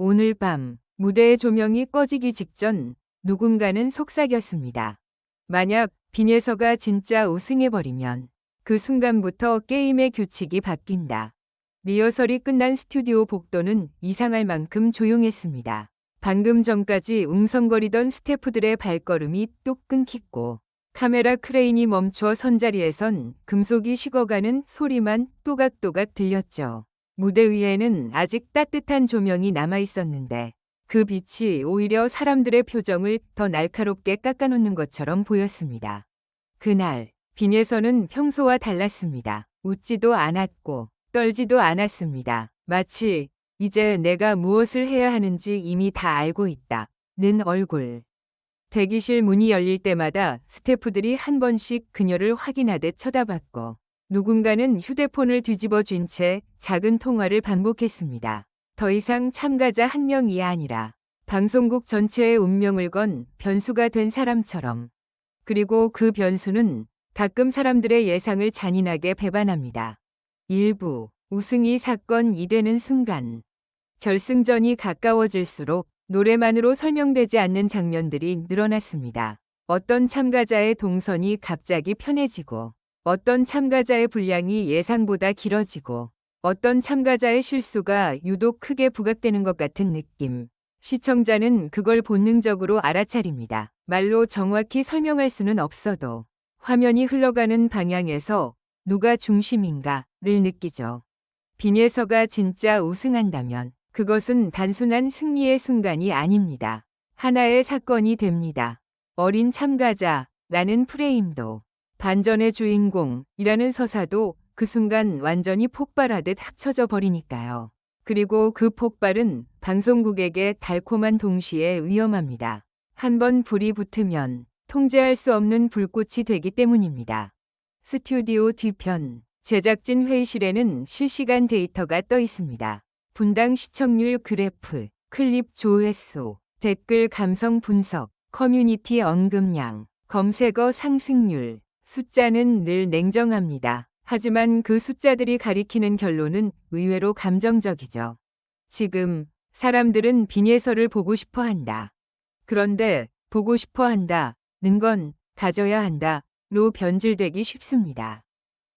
오늘 밤 무대의 조명이 꺼지기 직전 누군가는 속삭였습니다. 만약 빈예서가 진짜 우승해버리면 그 순간부터 게임의 규칙이 바뀐다. 리허설이 끝난 스튜디오 복도는 이상할 만큼 조용했습니다. 방금 전까지 웅성거리던 스태프들의 발걸음이 뚝 끊기고 카메라 크레인이 멈춰 선 자리에선 금속이 식어가는 소리만 또각또각 들렸죠. 무대 위에는 아직 따뜻한 조명이 남아 있었는데 그 빛이 오히려 사람들의 표정을 더 날카롭게 깎아놓는 것처럼 보였습니다. 그날 빈예서는 평소와 달랐습니다. 웃지도 않았고 떨지도 않았습니다. 마치 이제 내가 무엇을 해야 하는지 이미 다 알고 있다는 얼굴. 대기실 문이 열릴 때마다 스태프들이 한 번씩 그녀를 확인하듯 쳐다봤고 누군가는 휴대폰을 뒤집어 쥔 채 작은 통화를 반복했습니다. 더 이상 참가자 한 명이 아니라 방송국 전체의 운명을 건 변수가 된 사람처럼. 그리고 그 변수는 가끔 사람들의 예상을 잔인하게 배반합니다. 일부 우승이 사건이 되는 순간 결승전이 가까워질수록 노래만으로 설명되지 않는 장면들이 늘어났습니다. 어떤 참가자의 동선이 갑자기 편해지고 어떤 참가자의 분량이 예상보다 길어지고 어떤 참가자의 실수가 유독 크게 부각되는 것 같은 느낌. 시청자는 그걸 본능적으로 알아차립니다. 말로 정확히 설명할 수는 없어도 화면이 흘러가는 방향에서 누가 중심인가를 느끼죠. 빈예서가 진짜 우승한다면 그것은 단순한 승리의 순간이 아닙니다. 하나의 사건이 됩니다. 어린 참가자라는 프레임도 반전의 주인공이라는 서사도 그 순간 완전히 폭발하듯 합쳐져 버리니까요. 그리고 그 폭발은 방송국에게 달콤한 동시에 위험합니다. 한번 불이 붙으면 통제할 수 없는 불꽃이 되기 때문입니다. 스튜디오 뒤편 제작진 회의실에는 실시간 데이터가 떠 있습니다. 분당 시청률 그래프, 클립 조회수, 댓글 감성 분석, 커뮤니티 언급량, 검색어 상승률. 숫자는 늘 냉정합니다. 하지만 그 숫자들이 가리키는 결론은 의외로 감정적이죠. 지금 사람들은 빈예서를 보고 싶어 한다. 그런데 보고 싶어 한다는 건 가져야 한다로 변질되기 쉽습니다.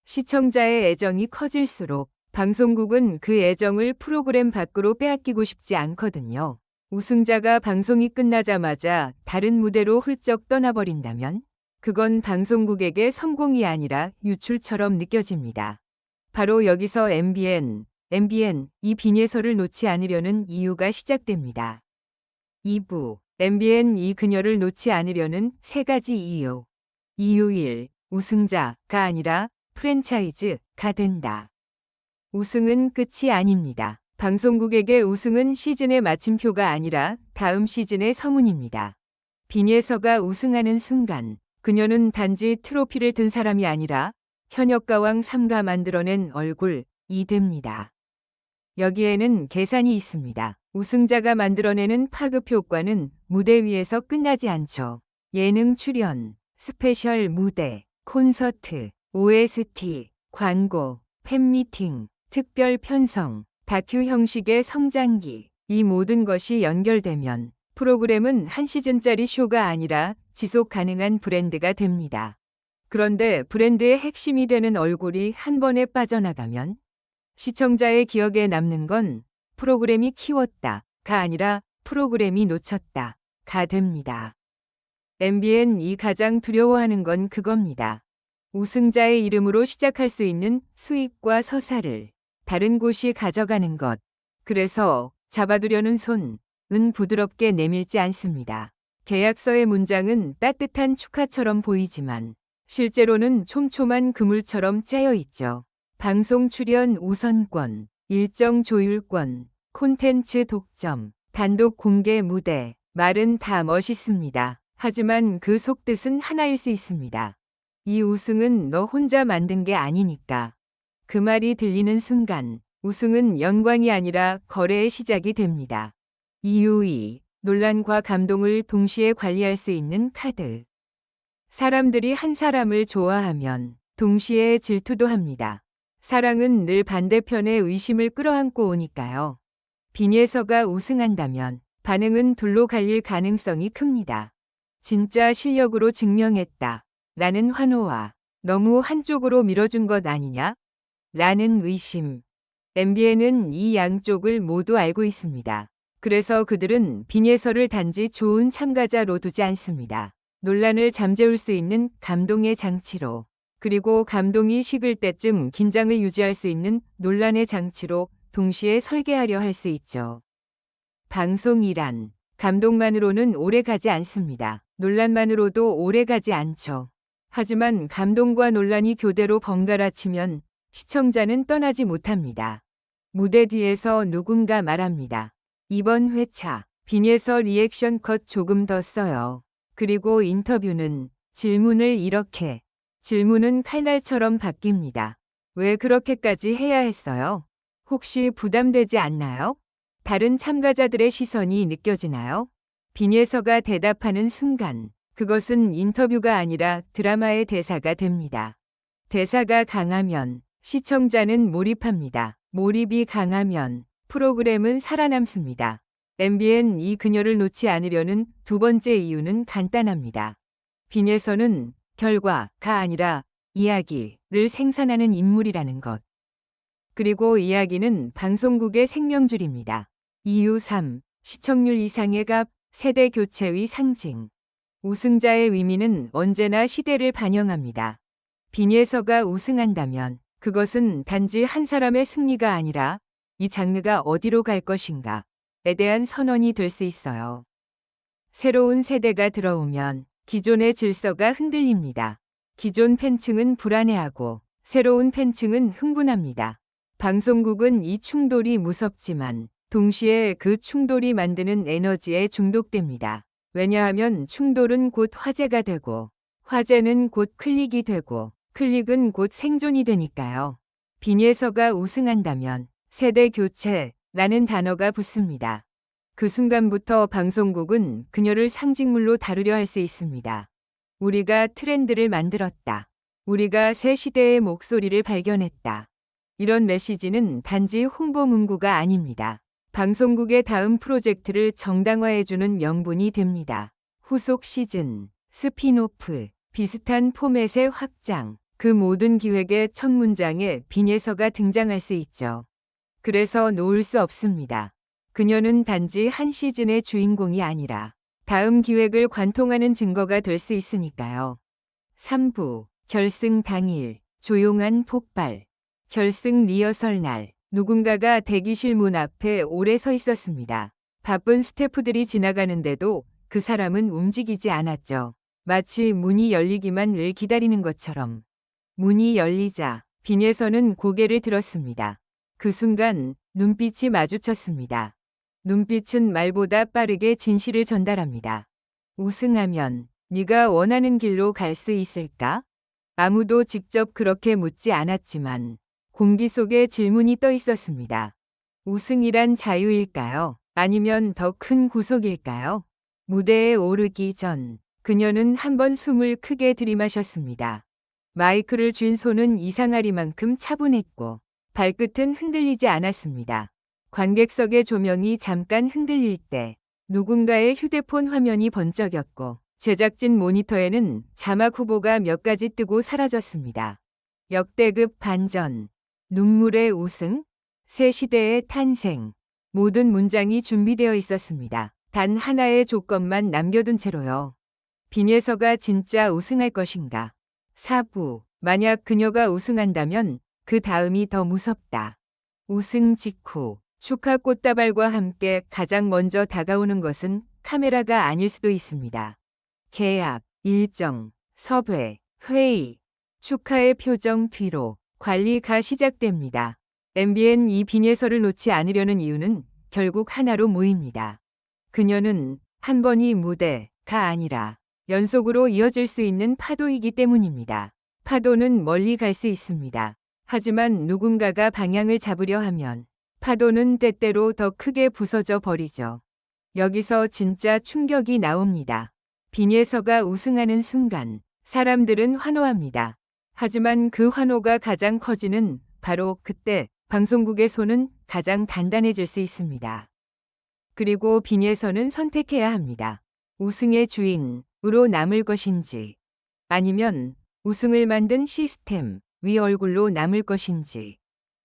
시청자의 애정이 커질수록 방송국은 그 애정을 프로그램 밖으로 빼앗기고 싶지 않거든요. 우승자가 방송이 끝나자마자 다른 무대로 훌쩍 떠나버린다면 그건 방송국에게 성공이 아니라 유출처럼 느껴집니다. 바로 여기서 MBN 이 빈예서를 놓지 않으려는 이유가 시작됩니다. 2부 MBN 이 그녀를 놓지 않으려는 3가지 이유. 이유 1. 우승자가 아니라 프랜차이즈가 된다. 우승은 끝이 아닙니다. 방송국에게 우승은 시즌의 마침표가 아니라 다음 시즌의 서문입니다. 빈예서가 우승하는 순간 그녀는 단지 트로피를 든 사람이 아니라 현역가왕 3가 만들어낸 얼굴이 됩니다. 여기에는 계산이 있습니다. 우승자가 만들어내는 파급 효과는 무대 위에서 끝나지 않죠. 예능 출연, 스페셜 무대, 콘서트, OST, 광고, 팬미팅, 특별 편성, 다큐 형식의 성장기. 이 모든 것이 연결되면 프로그램은 한 시즌짜리 쇼가 아니라 지속 가능한 브랜드가 됩니다. 그런데 브랜드의 핵심이 되는 얼굴이 한 번에 빠져나가면 시청자의 기억에 남는 건 프로그램이 키웠다가 아니라 프로그램이 놓쳤다가 됩니다. MBN이 가장 두려워하는 건 그겁니다. 우승자의 이름으로 시작할 수 있는 수익과 서사를 다른 곳이 가져가는 것. 그래서 잡아두려는 손은 부드럽게 내밀지 않습니다. 계약서의 문장은 따뜻한 축하처럼 보이지만 실제로는 촘촘한 그물처럼 짜여 있죠. 방송 출연 우선권, 일정 조율권, 콘텐츠 독점, 단독 공개 무대. 말은 다 멋있습니다. 하지만 그 속뜻은 하나일 수 있습니다. 이 우승은 너 혼자 만든 게 아니니까. 그 말이 들리는 순간 우승은 영광이 아니라 거래의 시작이 됩니다. 이유 2. 논란과 감동을 동시에 관리할 수 있는 카드. 사람들이 한 사람을 좋아하면 동시에 질투도 합니다. 사랑은 늘 반대편의 의심을 끌어안고 오니까요. 빈예서가 우승한다면 반응은 둘로 갈릴 가능성이 큽니다. 진짜 실력으로 증명했다. 라는 환호와 너무 한쪽으로 밀어준 것 아니냐? 라는 의심. MBN은 이 양쪽을 모두 알고 있습니다. 그래서 그들은 빈예서를 단지 좋은 참가자로 두지 않습니다. 논란을 잠재울 수 있는 감동의 장치로, 그리고 감동이 식을 때쯤 긴장을 유지할 수 있는 논란의 장치로 동시에 설계하려 할 수 있죠. 방송이란 감동만으로는 오래 가지 않습니다. 논란만으로도 오래 가지 않죠. 하지만 감동과 논란이 교대로 번갈아 치면 시청자는 떠나지 못합니다. 무대 뒤에서 누군가 말합니다. 이번 회차 빈예서 리액션 컷 조금 더 써요. 그리고 인터뷰는 질문을 이렇게. 질문은 칼날처럼 바뀝니다. 왜 그렇게까지 해야 했어요? 혹시 부담되지 않나요? 다른 참가자들의 시선이 느껴지나요? 빈예서가 대답하는 순간 그것은 인터뷰가 아니라 드라마의 대사가 됩니다. 대사가 강하면 시청자는 몰입합니다. 몰입이 강하면 프로그램은 살아남습니다. MBN 이 그녀를 놓지 않으려는 두 번째 이유는 간단합니다. 빈예서는 결과가 아니라 이야기를 생산하는 인물이라는 것. 그리고 이야기는 방송국의 생명줄입니다. 이유 3. 시청률 이상의 값, 세대 교체의 상징. 우승자의 의미는 언제나 시대를 반영합니다. 빈예서가 우승한다면 그것은 단지 한 사람의 승리가 아니라 이 장르가 어디로 갈 것인가에 대한 선언이 될 수 있어요. 새로운 세대가 들어오면 기존의 질서가 흔들립니다. 기존 팬층은 불안해하고 새로운 팬층은 흥분합니다. 방송국은 이 충돌이 무섭지만 동시에 그 충돌이 만드는 에너지에 중독됩니다. 왜냐하면 충돌은 곧 화제가 되고 화제는 곧 클릭이 되고 클릭은 곧 생존이 되니까요. 빈예서가 우승한다면 세대 교체라는 단어가 붙습니다. 그 순간부터 방송국은 그녀를 상징물로 다루려 할 수 있습니다. 우리가 트렌드를 만들었다. 우리가 새 시대의 목소리를 발견했다. 이런 메시지는 단지 홍보 문구가 아닙니다. 방송국의 다음 프로젝트를 정당화해주는 명분이 됩니다. 후속 시즌, 스핀오프, 비슷한 포맷의 확장, 그 모든 기획의 첫 문장에 빈예서가 등장할 수 있죠. 그래서 놓을 수 없습니다. 그녀는 단지 한 시즌의 주인공이 아니라 다음 기획을 관통하는 증거가 될 수 있으니까요. 3부, 결승 당일, 조용한 폭발. 결승 리허설 날, 누군가가 대기실 문 앞에 오래 서 있었습니다. 바쁜 스태프들이 지나가는데도 그 사람은 움직이지 않았죠. 마치 문이 열리기만을 기다리는 것처럼. 문이 열리자 빈예서는 고개를 들었습니다. 그 순간 눈빛이 마주쳤습니다. 눈빛은 말보다 빠르게 진실을 전달합니다. 우승하면 네가 원하는 길로 갈 수 있을까? 아무도 직접 그렇게 묻지 않았지만 공기 속에 질문이 떠 있었습니다. 우승이란 자유일까요? 아니면 더 큰 구속일까요? 무대에 오르기 전 그녀는 한 번 숨을 크게 들이마셨습니다. 마이크를 쥔 손은 이상하리만큼 차분했고 발끝은 흔들리지 않았습니다. 관객석의 조명이 잠깐 흔들릴 때 누군가의 휴대폰 화면이 번쩍였고 제작진 모니터에는 자막 후보가 몇 가지 뜨고 사라졌습니다. 역대급 반전, 눈물의 우승, 새 시대의 탄생. 모든 문장이 준비되어 있었습니다. 단 하나의 조건만 남겨둔 채로요. 빈예서가 진짜 우승할 것인가? 4부, 만약 그녀가 우승한다면 그 다음이 더 무섭다. 우승 직후 축하 꽃다발과 함께 가장 먼저 다가오는 것은 카메라가 아닐 수도 있습니다. 계약, 일정, 섭외, 회의, 축하의 표정 뒤로 관리가 시작됩니다. MBN 이 빈예서를 놓지 않으려는 이유는 결국 하나로 모입니다. 그녀는 한 번이 무대가 아니라 연속으로 이어질 수 있는 파도이기 때문입니다. 파도는 멀리 갈 수 있습니다. 하지만 누군가가 방향을 잡으려 하면 파도는 때때로 더 크게 부서져 버리죠. 여기서 진짜 충격이 나옵니다. 빈예서가 우승하는 순간 사람들은 환호합니다. 하지만 그 환호가 가장 커지는 바로 그때 방송국의 손은 가장 단단해질 수 있습니다. 그리고 빈에서는 선택해야 합니다. 우승의 주인으로 남을 것인지 아니면 우승을 만든 시스템 위 얼굴로 남을 것인지.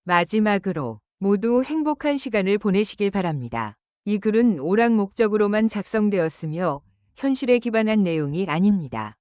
마지막으로 모두 행복한 시간을 보내시길 바랍니다. 이 글은 오락 목적으로만 작성되었으며 현실에 기반한 내용이 아닙니다.